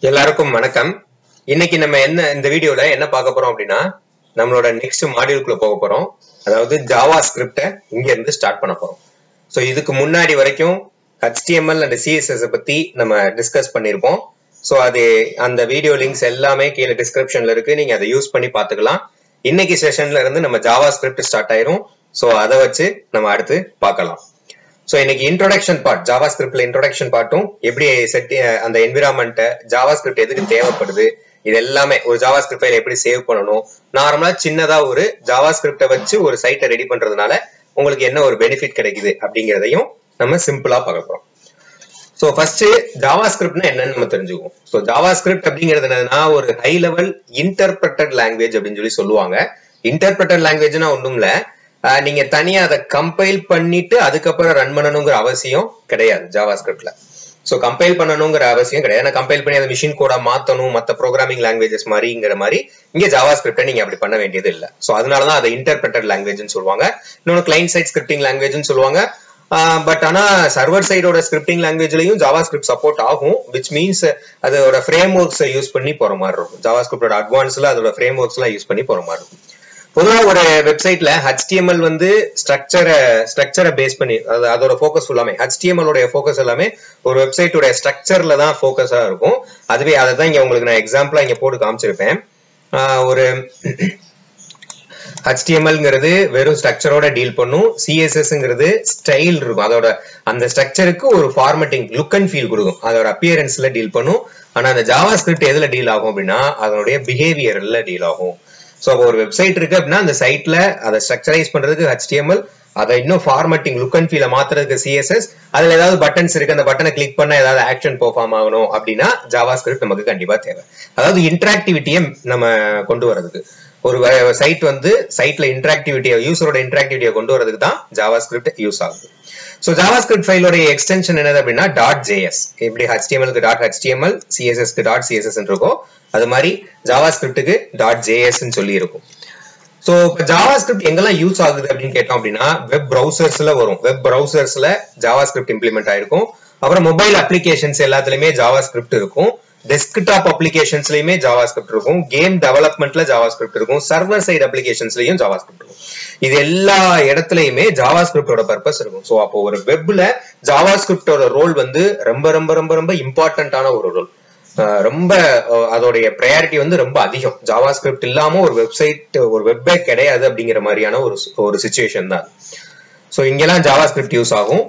எல்லாருக்கும் வணக்கம். இன்னைக்கு நம்ம இந்த வீடியோல என்ன பார்க்க போறோம் அப்படின்னா, நம்மளோட நெக்ஸ்ட் மாடியூலுக்குள்ள போக போறோம். அதாவது ஜாவா ஸ்கிரிப்டை இங்க இருந்து ஸ்டார்ட் பண்ண போறோம். ஸோ இதுக்கு முன்னாடி வரைக்கும் HTML அண்ட் CSS பத்தி நம்ம டிஸ்கஸ் பண்ணியிருப்போம். ஸோ அந்த வீடியோ லிங்க்ஸ் எல்லாமே கீழே டிஸ்கிரிப்ஷன்ல இருக்கு, நீங்க அதை யூஸ் பண்ணி பார்த்துக்கலாம். இன்னைக்கு செஷன்ல இருந்து நம்ம ஜாவா ஸ்கிரிப்ட் ஸ்டார்ட் ஆயிரும். ஸோ அதை வச்சு நம்ம அடுத்து பார்க்கலாம். ஸோ இன்னைக்கு இன்ட்ரோடக்ஷன் பார்ட், ஜாவா ஸ்கிரிப்ட்ல இன்ட்ரோடக்ஷன் பார்ட்டும் எப்படி செட் அந்த என்விரான்மெண்ட்டை, ஜாவா ஸ்கிரிப்ட் எதுக்கு தேவைப்படுது, இது எல்லாமே ஒரு ஜாவா ஸ்கிரிப்ட் ஃபைல் எப்படி சேவ் பண்ணணும், நார்மலா சின்னதா ஒரு ஜாவா ஸ்கிரிப்டை வச்சு ஒரு சைட்டை ரெடி பண்றதுனால உங்களுக்கு என்ன ஒரு பெனிஃபிட் கிடைக்குது அப்படிங்கிறதையும் நம்ம சிம்பிளா பார்க்க போறோம். ஸோ ஃபர்ஸ்ட் ஜாவா ஸ்கிரிப்ட்னா என்னன்னு நம்ம தெரிஞ்சுக்குவோம். ஸோ ஜாவா ஸ்கிரிப்ட் அப்படிங்கிறது என்னன்னா ஒரு ஹை லெவல் இன்டர்பிரட்டட் லாங்குவேஜ் அப்படின்னு சொல்லுவாங்க. இன்டர்பிரட்டட் லாங்குவேஜ்னா ஒண்ணும் இல்ல, நீங்க தனியா அதை கம்பைல் பண்ணிட்டு அதுக்கப்புறம் ரன் பண்ணணுங்கிற அவசியம் கிடையாது ஜாவா ஸ்கிரிப்ட்ல. ஸோ கம்பைல் பண்ணணுங்கிற அவசியம் கிடையாது. ஏன்னா கம்பைல் பண்ணி அதை மிஷின் கோடா மாத்தணும், மற்ற ப்ரோக்ராமிங் லாங்குவேஜஸ் மாதிரிங்கிற மாதிரி இங்க ஜாவா ஸ்கிரிப்டை நீங்க அப்படி பண்ண வேண்டியது இல்லை. ஸோ அதனாலதான் அதை இன்டர்பிரட்டட் லாங்குவேஜ்னு சொல்லுவாங்க. இன்னொன்று கிளைண்ட் சைட் ஸ்கிரிப்டிங் லாங்குவேஜ்னு சொல்லுவாங்க. பட் ஆனா சர்வர் சைடோட ஸ்கிரிப்டிங் லாங்குவேஜ்லயும் ஜாவா ஸ்கிரிப்ட் சப்போர்ட் ஆகும், விச் மீன்ஸ் அதோட ஃப்ரேம் ஒர்க்ஸ் யூஸ் பண்ணி போற மாதிரி இருக்கும். ஜாவா ஸ்கிரிப்டோட அட்வான்ஸ்ல அதோட ஃப்ரேம் ஒர்க்ஸ் எல்லாம் யூஸ் பண்ணி போற மாதிரி இருக்கும். பொதுவா ஒரு வெப்சைட்ல HTML வந்து ஸ்ட்ரக்சரை பேஸ் பண்ணி அதோட ஃபோக்கஸ் எல்லாமே, HTML உடைய ஃபோக்கஸ் எல்லாமே ஒரு வெப்சைட்டோட ஸ்ட்ரக்சர்ல தான் ஃபோக்கஸா இருக்கும். அதுவே அதை தான் இங்க உங்களுக்கு நான் எக்ஸாம்பிளா இங்க போட்டு காமிச்சிருப்பேன். ஒரு HTMLங்கிறது வெறும் ஸ்ட்ரக்சரோட டீல் பண்ணும், CSSங்கிறது ஸ்டைல் இருக்கும், அதோட அந்த ஸ்ட்ரக்சருக்கு ஒரு ஃபார்மேட்டிங் லுக் அண்ட் ஃபீல் கொடுக்கும், அதோட அப்பியரன்ஸ்ல டீல் பண்ணும். ஆனா அந்த ஜாவா ஸ்கிரிப்ட் எதுல டீல் ஆகும் அப்படின்னா அதனுடைய பிஹேவியர்ல டீல் ஆகும். ஸோ ஒரு வெப்சைட் இருக்கு அப்படின்னா அந்த சைட்ல அதை ஸ்ட்ரக்சரைஸ் பண்றதுக்கு HTML, அதை இன்னும் ஃபார்மேட்டிங் லுக் அண்ட் ஃபீல மாத்துறதுக்கு CSS, அதுல ஏதாவது பட்டன்ஸ் இருக்கு, அந்த பட்டனை கிளிக் பண்ண ஏதாவது ஆக்ஷன் பெர்ஃபார்ம் ஆகணும் அப்படின்னா ஜாவா ஸ்கிரிப்ட் நமக்கு கண்டிப்பா தேவை. அதாவது இன்டராக்டிவிட்டியை நம்ம கொண்டு வரதுக்கு, ஒரு சைட் வந்து சைட்ல இன்டராக்டிவிட்டியை, யூசரோட இன்டராக்டிவிட்டியை கொண்டு வரதுக்கு தான் ஜாவா ஸ்கிரிப்ட் யூஸ் ஆகுது. ஸோ ஜாவா ஸ்கிரிப்ட் ஃபைலோட எக்ஸ்டென்ஷன் என்னது அப்படின்னா .js. எப்படி HTMLக்கு .html, CSSக்கு .css இருக்கோ அது மாதிரி ஜாவா ஸ்கிரிப்டுக்கு .js சொல்லி இருக்கும். ஸோ இப்போ ஜாவா ஸ்கிரிப்ட் எங்கெல்லாம் யூஸ் ஆகுது அப்படின்னு கேட்டோம் அப்படின்னா வெப் ப்ரௌசர்ஸ்ல வரும். வெப் ப்ரௌசர்ஸ்ல ஜாவா ஸ்கிரிப்ட் இம்ப்ளிமெண்ட் ஆயிருக்கும். அப்புறம் மொபைல் அப்ளிகேஷன்ஸ் எல்லாத்துலயுமே ஜாவா ஸ்கிரிப்ட் இருக்கும். டெஸ்க்டாப் அப்ளிகேஷன்ஸ்லயுமே ஜாவா ஸ்கிரிப்ட் இருக்கும். கேம் டெவலப்மெண்ட்ல ஜாவா ஸ்கிரிப்ட் இருக்கும். சர்வர் சைடு அப்ளிகேஷன்ஸ்லயும் ஜாவா ஸ்கிரிப்ட் இருக்கும். இது எல்லா இடத்துலயுமே ஜாவா ஸ்கிரிப்டோட பர்பஸ் இருக்கும். ஸோ அப்போ ஒரு வெப்ல ஜாவா ஸ்கிரிப்டோட ரோல் வந்து ரொம்ப ரொம்ப ரொம்ப ரொம்ப இம்பார்ட்டன்டான ஒரு ரோல். ரொம்ப அதோடைய ப்ரையாரிட்டி வந்து ரொம்ப அதிகம். ஜாவா ஸ்கிரிப்ட் இல்லாம ஒரு வெப்சைட், ஒரு வெப்பே கிடையாது அப்படிங்கிற மாதிரியான ஒரு சிச்சுவேஷன் தான். ஸோ இங்கெல்லாம் ஜாவா ஸ்கிரிப்ட் யூஸ் ஆகும்.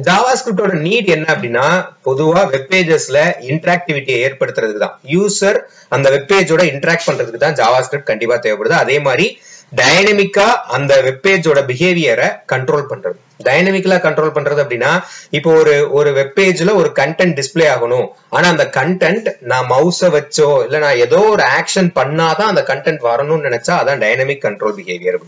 ஜாவா ஸ்கிரிப்டோட நீட் என்ன அப்படின்னா பொதுவா வெப் பேஜஸ்ல இன்டராக்டிவிட்டியை ஏற்படுத்துறதுக்கு தான், யூசர் அந்த வெப் பேஜோட இன்டராக்ட் பண்றதுக்கு தான் ஜாவா ஸ்கிரிப்ட் கண்டிப்பா தேவைப்படுது. அதே மாதிரி டைனமிக்கா அந்த வெப் பேஜோட பிஹேவியரை கண்ட்ரோல் பண்றது. டைனமிக்கலா கண்ட்ரோல் பண்றது அப்படின்னா இப்போ ஒரு வெப் பேஜ்ல ஒரு கண்டென்ட் டிஸ்பிளே ஆகணும், ஆனா அந்த கண்டென்ட் நான் மவுஸை வச்சோ இல்ல நான் ஏதோ ஒரு ஆக்ஷன் பண்ணாதான் அந்த கண்டென்ட் வரணும்னு நினைச்சா அதான் dynamic control behaviour.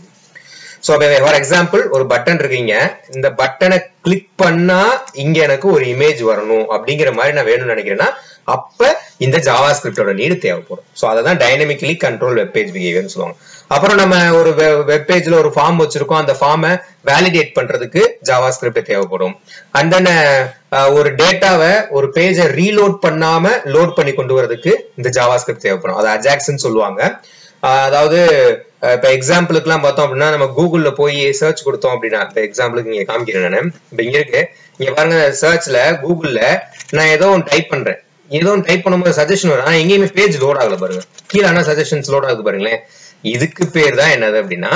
So for example ஒரு பட்டன் இருக்கீங்க, இந்த பட்டனை கிளிக் பண்ணா இங்க எனக்கு ஒரு இமேஜ் வரணும் அப்படிங்கிற மாதிரி நான் வேணும்னு நினைக்கிறேன்னா அப்ப இந்த ஜாவா ஸ்கிரிப்டோட நீடு தேவைப்படும். ஸோ அதை தான் டைனமிக்கலி கண்ட்ரோல் வெப் பேஜ் பிஹேவியர்னு சொல்லுவாங்க. அப்புறம் நம்ம ஒரு வெப் பேஜ்ல ஒரு ஃபார்ம் வச்சிருக்கோம், அந்த ஃபார்மை வேலிடேட் பண்றதுக்கு ஜாவா ஸ்கிரிப்ட் தேவைப்படும். அண்ட் தென் ஒரு டேட்டாவை ஒரு பேஜை ரீலோட் பண்ணாம லோட் பண்ணி கொண்டு வரதுக்கு இந்த ஜாவா ஸ்கிரிப்ட் தேவைப்படும். அது அஜாக்ஸ்ன்னு சொல்லுவாங்க. அதாவது இப்ப எக்ஸாம்பிளுக்கு எல்லாம் பார்த்தோம் அப்படின்னா நம்ம கூகுள்ல போய் சர்ச் கொடுத்தோம் அப்படின்னா, இப்ப எக்ஸாம்பிளுக்கு இங்க காமிக்கிறேன் நான். இப்ப இங்க இருக்கு, இங்க பாருங்க சர்ச்ல கூகுள்ல நான் ஏதோ ஒன்று டைப் பண்றேன், ஏதோ ஒன்று டைப் பண்ணும்போது சஜஷன் வரும், ஆனா எங்கேயுமே பேஜ் லோட் ஆகல பாருங்க, கீழே ஆனா சஜஷன்ஸ் லோட் ஆகுது பாருங்களேன். இதுக்கு பேர் தான் என்னது அப்படின்னா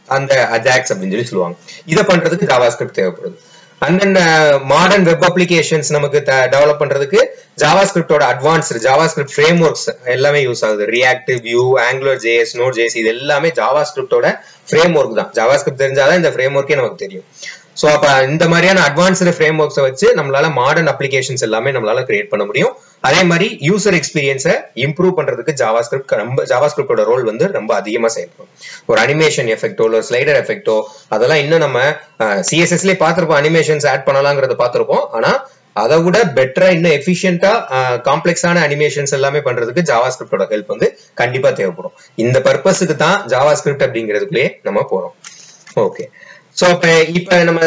அந்த அஜாக்ஸ் அப்படின்னு சொல்லுவாங்க. இதை பண்றதுக்கு ஜாவா ஸ்கிரிப்ட் தேவைப்படுது. And then modern web applications நமக்கு டெவலப் பண்றதுக்கு ஜாவா ஸ்கிரிப்டோட advanced JavaScript frameworks எல்லாமே யூஸ் ஆகுது. React, Vue, Angular JS, Node JS, இது எல்லாமே ஜாவா ஸ்கிரிப்டோட ஃப்ரேம் ஒர்க் தான். ஜாவா ஸ்கிரிப்ட் தெரிஞ்சாதான் இந்த ஃப்ரேம் ஒர்க்கே நமக்கு தெரியும். ஸோ அப்ப இந்த மாதிரியான அட்வான்ஸ்டு ஃப்ரேம் ஒர்க்ஸை வச்சு நம்மளால மாடர்ன் அப்ளிகேஷன்ஸ் எல்லாமே நம்மளால கிரியேட் பண்ண முடியும். அதே மாதிரி யூசர் எக்ஸ்பீரியன்ஸை இம்ப்ரூவ் பண்றதுக்கு ஜாவா ஸ்கிரிப்டோட ரோல் வந்து ரொம்ப அதிகமா செயல்படும். ஒரு அனிமேஷன் எஃபெக்டோ ஒரு ஸ்லைடர் எஃபெக்டோ அதெல்லாம் இன்னும் நம்ம CSSலயே பார்த்திருப்போம், அனிமேஷன்ஸ் ஆட் பண்ணலாங்கிறத பார்த்திருப்போம். ஆனா அதை விட பெட்டரா இன்னும் எஃபிஷியன்டா காம்ப்ளெக்ஸான அனிமேஷன்ஸ் எல்லாமே பண்றதுக்கு ஜாவா ஸ்கிரிப்டோட ஹெல்ப் வந்து கண்டிப்பா தேவைப்படும். இந்த பர்பஸுக்கு தான் ஜாவா ஸ்கிரிப்ட் அப்படிங்கிறதுக்குள்ளே நம்ம போறோம். ஓகே, ஸோ இப்ப நம்ம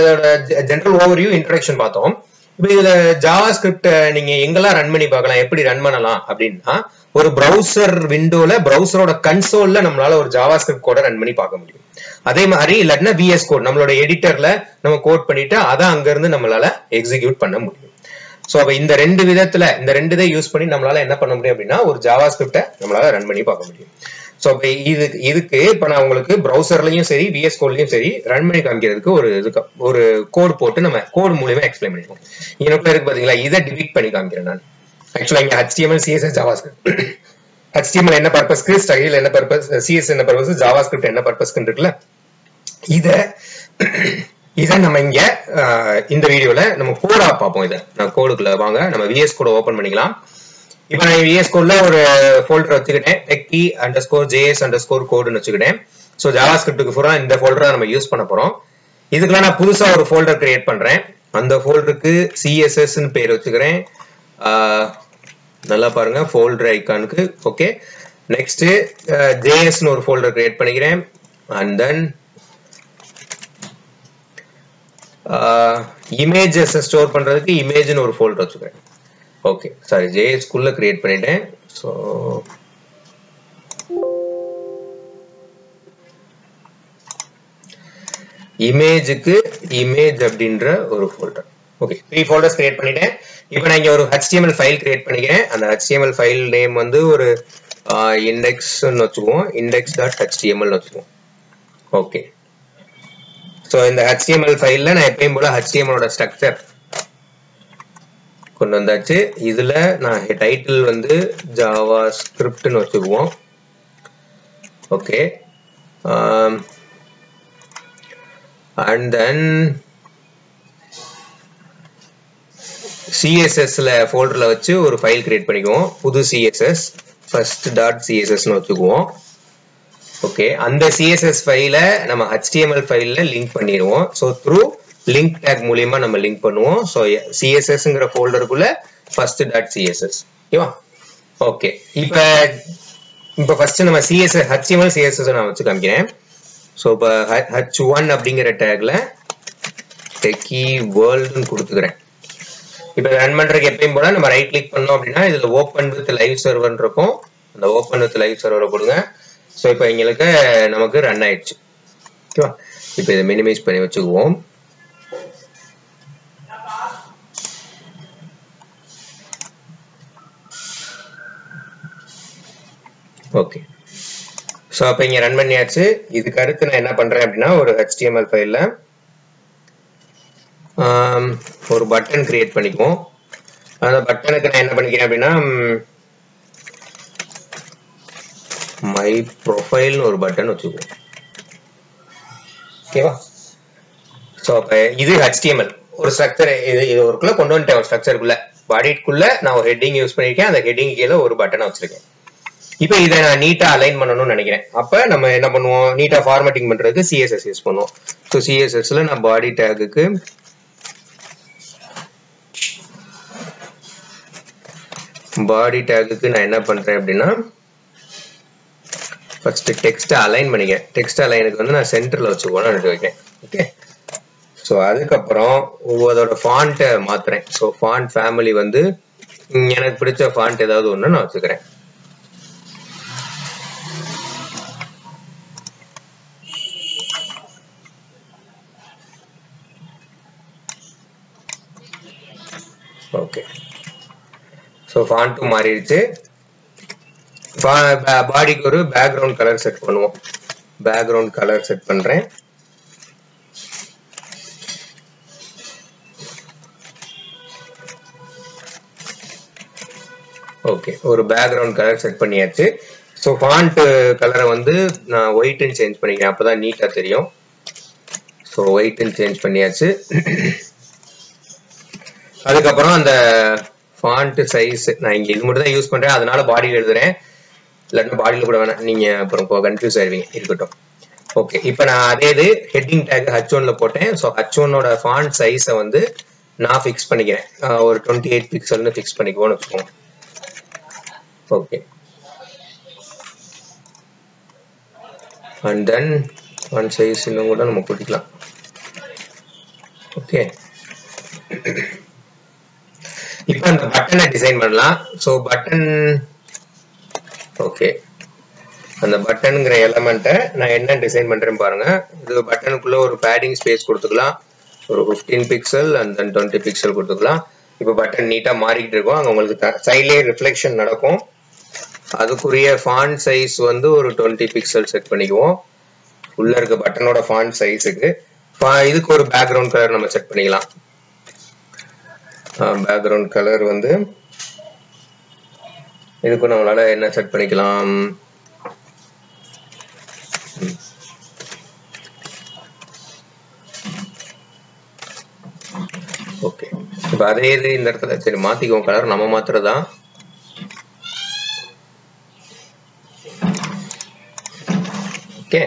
ஜெனரல் ஓவர்வியூ இன்ட்ரோடக்ஷன் பார்த்தோம். இப்போ இதுல ஜாவாஸ்கிரிப்ட் நீங்க எங்கெல்லாம் ரன் பண்ணி பார்க்கலாம், எப்படி ரன் பண்ணலாம் அப்படின்னா, ஒரு பிரவுசர் விண்டோல பிரவுசரோட கன்சோல்ல நம்மளால ஒரு ஜாவாஸ்கிரிப்ட் கோட ரன் பண்ணி பார்க்க முடியும். அதே மாதிரி இல்லாட்டினா விஎஸ் கோட் நம்மளோட எடிட்டர்ல நம்ம கோட் பண்ணிட்டு அதை அங்க இருந்து நம்மளால எக்ஸிக்யூட் பண்ண முடியும். சோ அப்ப இந்த ரெண்டு விதத்துல இந்த ரெண்டு இதை யூஸ் பண்ணி நம்மளால என்ன பண்ண முடியும் அப்படின்னா ஒரு ஜாவாஸ்கிரிப்ட நம்மளால ரன் பண்ணி பார்க்க முடியும். சோ அப்ப இதுக்கு இப்ப நான் உங்களுக்கு பிரவுசர்லயும் சரி விஎஸ் கோட்லயும் சரி ரன் பண்ணி காமிக்கிறதுக்கு ஒரு கோட் போட்டு நம்ம கோட் மூலமா எக்ஸ்பிளைன் பண்ணிருக்கோம். இங்க இருக்கு பாத்தீங்களா, இதை டிபிக் பண்ணி காமிக்கிறேன் நான். ஆக்சுவலா இங்க HTML CSS ஜாவாஸ்கிரிப்ட், HTML என்ன பர்பஸ்க்கு, ஸ்டைல் என்ன பர்பஸ், CSS என்ன பர்பஸ், ஜாவாஸ்கிரிப்ட் என்ன பர்பஸ்க்கு இருக்குல்ல, இத நம்ம இங்க இந்த வீடியோல நம்ம கோடா பார்ப்போம். இதை நான் கோடுக்குள்ள வாங்க, நம்ம விஎஸ் கோட ஓபன் பண்ணிக்கலாம். இப்ப நான் விஎஸ் கோட்ல ஒரு ஃபோல்டர் வச்சுக்கிட்டேன், techkey_js_codeன்னு வச்சுக்கிட்டேன். சோ ஜாவாஸ்கிரிப்டுக்கு பூரா இந்த ஃபோல்டரை நம்ம யூஸ் பண்ண போறோம். இதுக்கெல்லாம் நான் புதுசா ஒரு ஃபோல்டர் கிரியேட் பண்றேன். அந்த ஃபோல்டருக்கு CSS ன்னு பேர் வச்சுக்கிறேன். நல்லா பாருங்க ஃபோல்டர் ஐகானுக்கு. ஓகே, நெக்ஸ்ட் JS ன்னு ஒரு ஃபோல்டர் கிரியேட் பண்ணிக்கிறேன். அண்ட் தென் இமேஜஸ் ஸ்டோர் பண்றதுக்கு இமேஜ்னு ஒரு ஃபோல்டர் வச்சுக்கிறேன். ஓகே, சாரி, JS குள்ள கிரியேட் பண்ணிட்டேன். சோ இமேஜுக்கு இமேஜ் அப்படின்ற ஒரு ஃபோல்டர். ஓகே, 3 ஃபோல்டர்ஸ் கிரியேட் பண்ணிட்டேன். இப்போ நான் இங்க ஒரு HTML ஃபைல் கிரியேட் பண்ணிக்கிறேன். அந்த HTML ஃபைல் நேம் வந்து ஒரு இண்டெக்ஸ்னு வச்சுக்குவோம், index.html வச்சுக்குவோம். ஓகே, சோ இந்த HTML ஃபைல்ல நான் எப்பயும் போல HTML ஓட ஸ்ட்ரக்சர் கொண்டு வந்தாச்சு. இதுல நான் டைட்டில் வந்து ஜாவாஸ்கிரிப்ட்னு வச்சுக்குவோம். ஓகே, அண்ட் தென் CSS ல ஃபோல்டர்ல வச்சு ஒரு ஃபைல் கிரியேட் பண்ணிக்குவோம். புது CSS first.css னு வச்சுக்குவோம். ஓகே, அந்த CSS ஃபைலை நம்ம HTML ஃபைல்ல லிங்க் பண்ணிடுவோம். ஸோ த்ரூ லிங்க் டேக் மூலியமா நம்ம லிங்க் பண்ணுவோம். ஸோ CSSங்கிற ஃபோல்டருக்குள்ள first.css. ஓகேவா? ஓகே, இப்போ ஃபர்ஸ்ட் நம்ம HTML CSS நான் வச்சு காமிக்கிறேன். ஸோ இப்போ h1 அப்படிங்கிற டேக்ல techie worldன்னு கொடுத்துக்கிறேன். இப்போ ரன் பண்றதுக்கு எப்பயும் போல நம்ம ரைட் கிளிக் பண்ணோம் அப்படின்னா இதுல ஓப்பன் வித் லைவ் சர்வர் இருக்கும். அந்த ஓப்பன் வித் லைவ் சர்வரை கொடுங்க. ஸோ இப்போ எங்களுக்கு நமக்கு ரன் ஆயிடுச்சு. ஓகேவா? இப்போ இதை மினிமைஸ் பண்ணி வச்சுக்குவோம். ஓகே, ஸோ அப்போ இங்க ரன் பண்ணியாச்சு. இதுக்கு அடுத்து நான் என்ன பண்றேன் அப்படின்னா ஒரு HTML ஃபைல்ல ஒரு பட்டன் கிரியேட் பண்ணிக்குவோம். அந்த பட்டனுக்கு நான் என்ன பண்ணிக்கிறேன் அப்படின்னா மை ப்ரொஃபைல்னு ஒரு பட்டன் வச்சுக்குவோம். ஓகேவா? ஸோ அப்போ இது HTML ஒரு ஸ்ட்ரக்சர், இது ஒருக்குள்ள கொண்டு வந்துட்டேன். ஒரு ஸ்ட்ரக்சருக்குள்ள பாடிக்குள்ள நான் ஒரு ஹெட்டிங் யூஸ் பண்ணிருக்கேன். அந்த ஹெட்டிங் கீழே ஒரு பட்டனை வச்சிருக்கேன். இப்போ இதை நான் நீட்டா அலைன் பண்ணணும்னு நினைக்கிறேன். அப்ப நம்ம என்ன பண்ணுவோம், நீட்டா ஃபார்மேட்டிங் பண்றதுக்கு CSS யூஸ் பண்ணுவோம். ஸோ CSSல நான் பாடி டேகுக்கு நான் என்ன பண்றேன் அப்படின்னா ஃபர்ஸ்ட் டெக்ஸ்ட் அலைன் பண்ணிக்கிறேன். டெக்ஸ்ட் அலைனுக்கு வந்து நான் சென்டர்ல வச்சுக்கோன்னு வைக்கிறேன். ஓகே, ஸோ அதுக்கப்புறம் அதோட ஃபாண்ட்டை மாத்துறேன். ஸோ ஃபாண்ட் ஃபேமிலி வந்து எனக்கு பிடிச்ச ஃபாண்ட் ஏதாவது ஒன்று நான் வச்சுக்கிறேன். ஓகே, ஸோ ஃபாண்ட்டும் மாறிடுச்சு. பாடிக்கு ஒரு பேக்ரவுண்ட் கலர் செட் பண்ணுவோம். பேக்ரவுண்ட் கலர் செட் பண்றேன். ஓகே, ஒரு பேக்ரவுண்ட் கலர் செட் பண்ணியாச்சு. ஸோ ஃபாண்ட் கலரை வந்து நான் ஒயிட்னு சேஞ்ச் பண்ணிக்கிறேன், அப்பதான் நீட்டா தெரியும். ஸோ ஒயிட்னு சேஞ்ச் பண்ணியாச்சு. அதுக்கப்புறம் அந்த ஃபாண்ட் சைஸ் நான் இங்க இது மட்டும் தான் யூஸ் பண்றேன், அதனால பாடியில் எழுதுறேன். இல்லாட்டி பாடியில் கூட வேணாம், நீங்க அப்புறம் கன்ஃபியூஸ் ஆயிருவீங்க, இருக்கட்டும். ஓகே, இப்போ நான் அதே இது ஹெட்டிங் டேக் H1ல போட்டேன். ஸோ H1ஓட ஃபாண்ட் சைஸை வந்து நான் ஃபிக்ஸ் பண்ணிக்கிறேன். ஒரு 28 பிக்சல்னு ஃபிக்ஸ் பண்ணிக்குவோன்னு வச்சுக்கோங்க. Okay, and then font size இன்னும் கூட நம்ம கூட்டிக்கலாம். ஓகே, இப்போ அந்த பட்டனை டிசைன் பண்ணலாம். ஸோ பட்டன் ஓகே, அந்த பட்டனுங்கிற எலமெண்ட்டை நான் என்ன டிசைன் பண்றேன்னு பாருங்க. இது பட்டனுக்குள்ள ஒரு பேடிங் ஸ்பேஸ் கொடுத்துக்கலாம், ஒரு 15 பிக்சல் அண்ட் தென் 20 பிக்சல் கொடுத்துக்கலாம். இப்போ பட்டன் நீட்டா மாறிக்கிட்டு இருக்கும். அங்க உங்களுக்கு சைட்லேயே ரிஃப்ளெக்ஷன் நடக்கும். அதுக்குரிய ஃபாண்ட் சைஸ் வந்து ஒரு 20 பிக்சல் செட் பண்ணிக்குவோம். உள்ள இருக்க பட்டனோட ஃபாண்ட் சைஸுக்கு. இதுக்கு ஒரு பேக்ரவுண்ட் கலர் நம்ம செட் பண்ணிக்கலாம். பேக்ரவுண்ட் கலர் வந்து இதுக்கு நம்மளால என்ன செட் பண்ணிக்கலாம்? ஓகே, இப்ப அதே இது இந்த இடத்துல சரி மாத்திக்குவோம். கலர் நம்ம மாத்துறதா. ஓகே,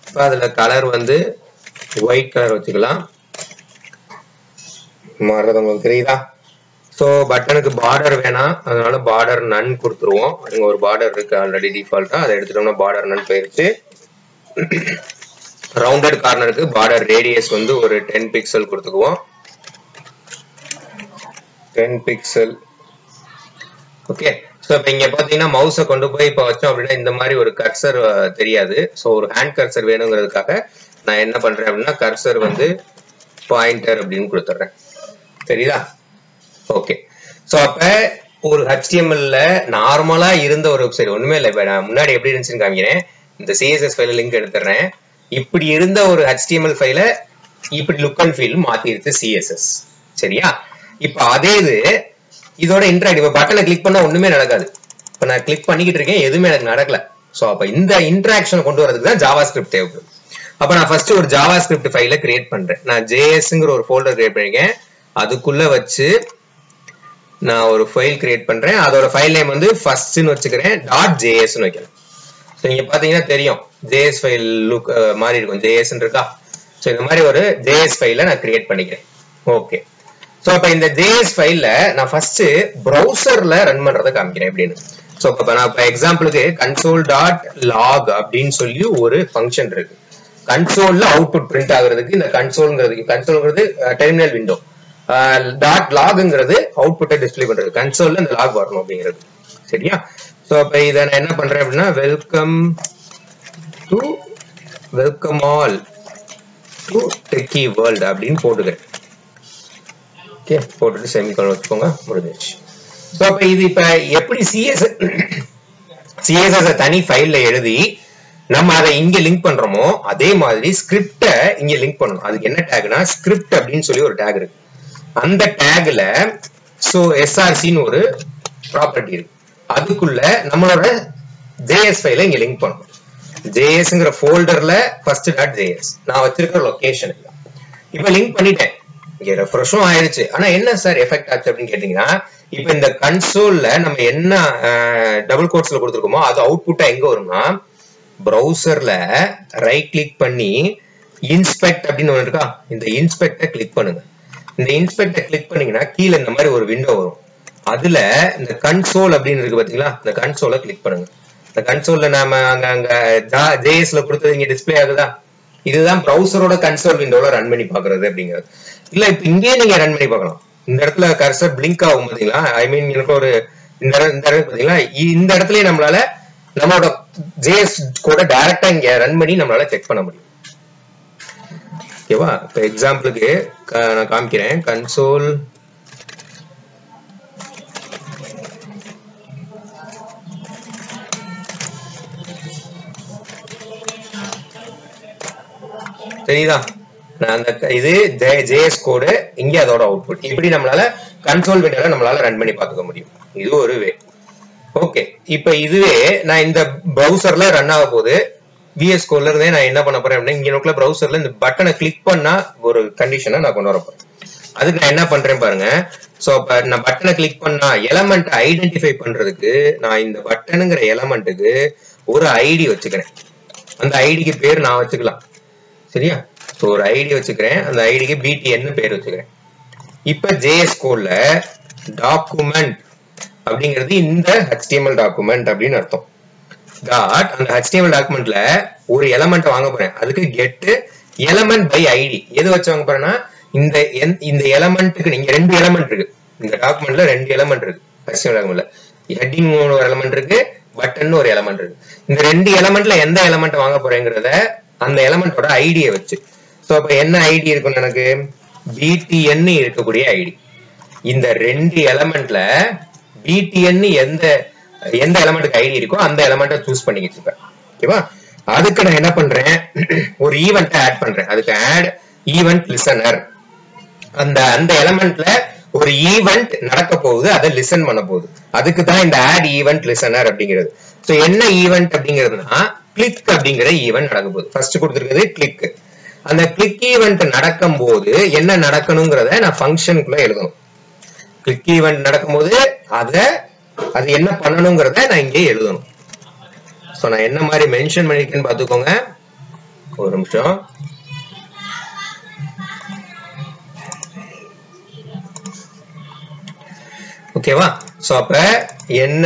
இப்ப அதுல கலர் வந்து ஒயிட் கலர் வச்சுக்கலாம். மாறுறது உங்களுக்கு தெரியுதா? ஸோ பட்டனுக்கு பார்டர் வேணாம், அதனால பார்டர் நன் கொடுத்துருவோம். அங்க ஒரு பார்டர் இருக்கு ஆல்ரெடி டிஃபால்ட்டா, அதை எடுத்துட்டோம்னா பார்டர் நன் போயிருச்சு. ரவுண்டட் கார்னருக்கு பார்டர் ரேடியஸ் வந்து ஒரு 10 பிக்சல் கொடுத்துக்குவோம். 10 பிக்சல். ஓகே, ஸோ இப்போ இங்க பாத்தீங்கன்னா மவுஸை கொண்டு போய் இப்போ வச்சோம் அப்படின்னா இந்த மாதிரி ஒரு கர்சர் தெரியாது. ஸோ ஒரு ஹேண்ட் கர்சர் வேணுங்கிறதுக்காக நான் என்ன பண்றேன் அப்படின்னா கர்சர் வந்து பாயிண்டர் அப்படின்னு கொடுத்துட்றேன். தெரியுதா? ஓகே, ஸோ அப்ப ஒரு HTML-ல நார்மலா இருந்த ஒரு வெப்சைட் ஒண்ணுமே இல்லை. இப்போ நான் முன்னாடி எப்படி இருந்துச்சுன்னு காமிக்கிறேன். இந்த CSS ஃபைல லிங்க் எடுத்துறேன். இப்படி இருந்த ஒரு HTML ஃபைல இப்படி லுக் அண்ட் ஃபீல் மாத்திருச்சு CSS. சரியா? இப்ப அதே இது இதோட இன்டராக்ட். இப்ப பட்டனை கிளிக் பண்ணா ஒண்ணுமே நடக்காது. இப்ப நான் கிளிக் பண்ணிக்கிட்டு இருக்கேன், எதுவுமே எனக்கு நடக்கல. ஸோ அப்ப இந்த இன்டராக்ஷனை கொண்டு வரதுக்கு தான் JavaScript தேவைப்படும். அப்ப நான் ஃபர்ஸ்ட் ஒரு JavaScript ஃபைல கிரியேட் பண்றேன். நான் JS-ங்கிற ஒரு ஃபோல்டர் கிரியேட் பண்ணிருக்கேன். அதுக்குள்ள வச்சு நான் ஒரு ஃபைல் கிரியேட் பண்றேன். அதோட ஃபைல் நேம் வந்து ஃபர்ஸ்ட்னு வச்சுக்கிறேன், .js ன்னு வைக்கிறேன். ஸோ நீங்க பாத்தீங்கன்னா தெரியும் JS ஃபைல் லுக் மாறி இருக்கும். JS இருக்கா? ஸோ இந்த மாதிரி ஒரு JS ஃபைல நான் கிரியேட் பண்ணிக்கிறேன். ஓகே, ஸோ அப்ப இந்த JS ஃபைல்ல நான் ஃபர்ஸ்ட் ப்ரௌசர்ல ரன் பண்றதை காமிக்கிறேன் எப்படின்னு. ஸோ இப்போ நான் இப்போ எக்ஸாம்பிளுக்கு console.log அப்படின்னு சொல்லி ஒரு ஃபங்க்ஷன் இருக்கு. கன்சோல்ல அவுட்புட் பிரிண்ட் ஆகுறதுக்கு இந்த கன்சோல்ங்கிறது டெர்மினல் விண்டோ, .logங்கிறது அவுட்புட்டை டிஸ்ப்ளே பண்றது. கன்சோல்ல இந்த லாக் வரணும் அப்படிங்கிறது. சரியா? சோ அப்ப இத நான் என்ன பண்றேன் அப்படின்னா welcome all to techie world அப்படின்னு போட்டுக்கிறேன். ஓகே, போட்டுட்டு செமிகோலன் வச்சுக்கோங்க, முடிஞ்சிருச்சு. சோ அப்ப இது இப்ப எப்படி CSS தனி ஃபைல்ல எழுதி நம்ம அதை இங்க லிங்க் பண்றோமோ அதே மாதிரி ஸ்கிரிப்ட இங்க லிங்க் பண்ணணும். அதுக்கு என்ன டேக்னா ஸ்கிரிப்ட் அப்படின்னு சொல்லி ஒரு டேக் இருக்கு. அந்த டேக்ல சோ src-ன்னு ஒரு ப்ராப்பர்ட்டி இருக்கு. அதுக்குள்ள நம்மளோட JS ஃபைலை இங்க லிங்க் பண்ணணும். JS-ங்கிற ஃபோல்டர்ல ஃபர்ஸ்ட் .js நான் வச்சிருக்கிற லொகேஷன். இப்ப லிங்க் பண்ணிட்டேன், இங்க ரெஃப்ரெஷும் ஆயிருச்சு. ஆனா என்ன சார் எஃபெக்ட் ஆச்சு அப்படின்னு கேட்டீங்கன்னா, இப்ப இந்த கன்சோல்ல நம்ம என்ன டபுள் கோட்ஸ்ல கொடுத்துருக்கோமோ அது அவுட்புட்டா எங்க வரும்னா ப்ரௌசர்ல ரைட் கிளிக் பண்ணி இன்ஸ்பெக்ட் அப்படின்னு ஒன்று இருக்கா, இந்த இன்ஸ்பெக்டை கிளிக் பண்ணுங்க. இந்த இன்ஸ்பெக்டை கிளிக் பண்ணீங்கன்னா கீழே இந்த மாதிரி ஒரு விண்டோ வரும். அதுல இந்த கன்சோல் அப்படின்னு இருக்கு பாத்தீங்களா, இந்த கன்சோலை கிளிக் பண்ணுங்க. இந்த கன்சோல்ல நாம அங்க JS-ல கொடுத்தது இங்க டிஸ்பிளே ஆகுதா? இதுதான் ப்ரௌசரோட கன்சோல் விண்டோல ரன் பண்ணி பாக்குறது அப்படிங்கிறது. இல்ல இப்ப இங்கேயே நீங்க ரன் பண்ணி பார்க்கலாம். இந்த இடத்துல கர்சர் பிளிங்க் ஆகும் பாத்தீங்களா, ஐ மீன் எனக்கு ஒரு இந்த இடத்துல பாத்தீங்களா, இந்த இடத்துல நம்மளால நம்மளோட JS கூட டைரக்டா இங்க ரன் பண்ணி நம்மளால செக் பண்ண முடியும். ஓகேவா? இப்ப எக்ஸாம்பிளுக்கு நான் காமிக்கிறேன். கன்சோல் தெரியுதா? இது JS கோடு, இங்க அதோட அவுட்புட். இப்படி நம்மளால கன்சோல் விண்டோல நம்மளால ரன் பண்ணி பார்த்துக்க முடியும். இது ஒரு வே. ஓகே, இப்ப இதுவே நான் இந்த ப்ரௌசர்ல ரன் ஆக போது VS கோட்ல இருந்தே நான் என்ன பண்ண போறேன் அப்படின்னா, இங்க நோக்கில ப்ரௌசர்ல இந்த பட்டனை கிளிக் பண்ணா ஒரு கண்டிஷனை நான் கொண்டு வர போறேன். அதுக்கு நான் என்ன பண்றேன் பாருங்க. சோ அப்ப நான் பட்டனை கிளிக் பண்ணா எலமெண்ட் ஐடென்டிஃபை பண்றதுக்கு நான் இந்த பட்டனுங்கிற எலமெண்ட்டுக்கு ஒரு ஐடி வச்சுக்கிறேன். அந்த ஐடிக்கு பேர் நான் வச்சுக்கலாம். சரியா? சோ ஒரு ஐடி வச்சுக்கிறேன், அந்த ஐடிக்கு btn பேர் வச்சுக்கிறேன். இப்ப JS கோட்ல டாக்குமெண்ட் அப்படிங்கிறது இந்த HTML டாக்குமெண்ட் அப்படின்னு அர்த்தம். டாட் அந்த HTML டாக்குமெண்ட்ல ஒரு எலமெண்ட் வாங்க போறேன். அதுக்கு கெட் எலமெண்ட் பை ஐடி எது வச்சு வாங்க போறேன்னா இந்த எலமெண்ட்டுக்கு நீங்க 2 எலமெண்ட் இருக்கு இந்த டாக்குமெண்ட்ல 2 எலமெண்ட் இருக்கு HTML டாக்குமெண்ட்ல ஹெட்டிங் ஒரு எலமெண்ட் இருக்கு பட்டன் ஒரு எலமெண்ட் இருக்கு இந்த 2 எலமெண்ட்ல எந்த எலமெண்ட் வாங்க போறேங்கறத அந்த எலமெண்டோட ஐடியை வச்சு சோ அப்ப என்ன ஐடி இருக்கும் எனக்கு btn இருக்கக்கூடிய ஐடி இந்த 2 எலமெண்ட்ல btn எந்த எலமெண்ட்க்கு ஐடி இருக்கோ அந்த எலமெண்ட்டை சூஸ் பண்ணிக்கிட்டு இருக்கேன் ஓகேவா அதுக்கு நான் என்ன பண்றேன் ஒரு ஈவென்ட் ஆட் பண்றேன் அதுக்கு ஆட் ஈவென்ட் லிசனர் அந்த எலமெண்ட்ல ஒரு ஈவென்ட் நடக்க போகுது அதை லிசன் பண்ண போகுது அதுக்கு தான் இந்த ஆட் ஈவென்ட் லிசனர் அப்படிங்கிறது சோ என்ன ஈவென்ட் அப்படிங்கிறதுனா கிளிக் அப்படிங்கிற ஈவென்ட் நடக்க போகுது ஃபர்ஸ்ட் கொடுத்திருக்கிறது கிளிக் அந்த கிளிக் ஈவென்ட் நடக்கும்போது என்ன நடக்கணும்ங்கறத நான் ஃபங்க்ஷனுக்குள்ள எழுதணும் கிளிக் ஈவென்ட் நடக்கும்போது அது என்ன பண்ணணும்ங்கறத நான் இங்கே எழுதணும் சோ நான் என்ன மாதிரி மென்ஷன் பண்ணிருக்கேன்னு பாத்துக்கோங்க ஒரு நிமிஷம் ஓகேவா சோ அப்ப என்ன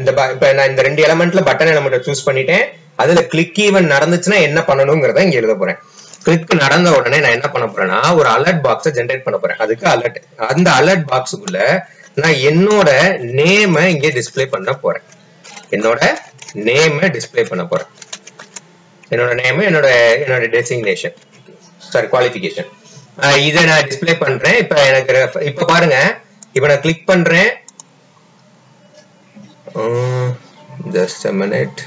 இப்ப நான் இந்த 2 எலிமெண்ட்ல பட்டன் எலிமெண்ட் சூஸ் பண்ணிட்டேன் அதுல கிளிக் ஈவென்ட் நடந்துச்சுன்னா என்ன பண்ணணும்ங்கறத இங்க எழுத போறேன் கிளிக் நடந்த உடனே நான் என்ன பண்ண போறேன்னா ஒரு அலர்ட் பாக்ஸை ஜெனரேட் பண்ண போறேன் அதுக்கு அலர்ட் அந்த அலர்ட் பாக்ஸுக்குள்ள நான் என்னோட நேமை இங்கே டிஸ்ப்ளே பண்ண போறேன் என்னோட நேம் என்னோட டெசிக்னேஷன் குவாலிஃபிகேஷன் இதை நான் டிஸ்ப்ளே பண்றேன் இப்ப பாருங்க இப்ப நான் கிளிக் பண்றேன் just a minute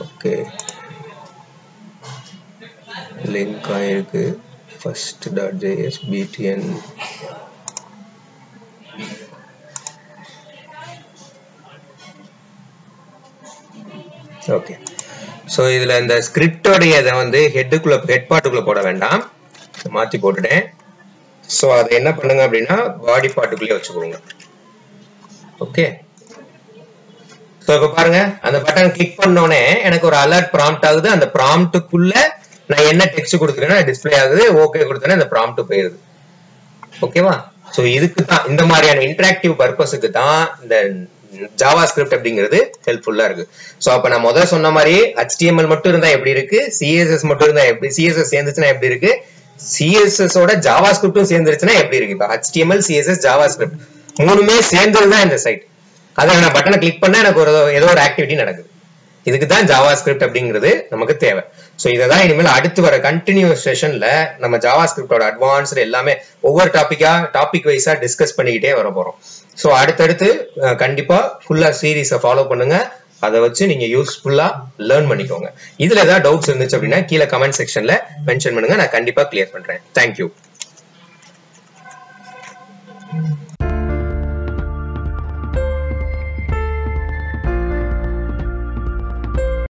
okay link ஆயிருக்கு first.js btn ஓகே சோ இதுல இந்த ஸ்கிரிப்டோட இத வந்து ஹெட் பார்ட்டுக்குள்ள போட வேண்டாம் மாத்தி போட்டுட்டேன் சோ அதை என்ன பண்ணுங்க அப்படினா பாடி பார்ட்டுக்குள்ளே வச்சுக்கோங்க ஓகே சோ இப்ப பாருங்க அந்த பட்டன் கிளிக் பண்ணோனே எனக்கு ஒரு அலர்ட் ப்ராம்ப்ட் ஆகுது அந்த ப்ராம்ப்ட்டுக்குள்ள நான் என்ன டெக்ஸ்ட் கொடுத்துட்டேன்னா டிஸ்ப்ளே ஆகுது ஓகே கொடுத்தேன்னா அந்த ப்ராம்ப்ட் போயிருது ஓகேவா சோ இதுக்கு தான் இந்த மாதிரியான இன்டராக்டிவ் பர்பஸ்க்கு தான் இந்த JavaScript அப்படிங்கிறது ஹெல்ப்ஃபுல்லா இருக்கு சோ அப்ப நான் முதல்ல சொன்ன மாதிரி HTML மட்டும் இருந்தா எப்படி இருக்கு CSS மட்டும் இருந்தா எப்படி CSS சேர்ந்துச்சுனா எப்படி இருக்கு CSS ஓட JavaScriptம் சேர்ந்துருச்சுனா எப்படி இருக்கு இப்ப HTML CSS JavaScript மூணுமே சேர்ந்ததுதான் இந்த சைட் அத நான் பட்டனை கிளிக் பண்ணா எனக்கு ஏதோ ஒரு ஆக்டிவிட்டி நடக்குது இதுக்கு தான் JavaScript அப்படிங்கிறது நமக்கு தேவை சோ இத தான் இனிமேல் அடுத்து வர கண்டினியூஸ் செஷன்ல நம்ம JavaScriptோட அட்வான்ஸ்ட் எல்லாமே ஒவ்வொரு டாபிக் வைஸா டிஸ்கஸ் பண்ணிக்கிட்டே வர போறோம் சோ அடுத்து கண்டிப்பா ஃபுல்லா சீரிஸை ஃபாலோ பண்ணுங்க அதை வச்சு நீங்க யூஸ்ஃபுல்லா லேர்ன் பண்ணிக்கோங்க இதுல ஏதாவது டவுட்ஸ் இருந்துச்சு அப்படின்னா கீழே கமெண்ட் செக்ஷன்ல மென்ஷன் பண்ணுங்க நான் கண்டிப்பா கிளியர் பண்றேன் தேங்க்யூ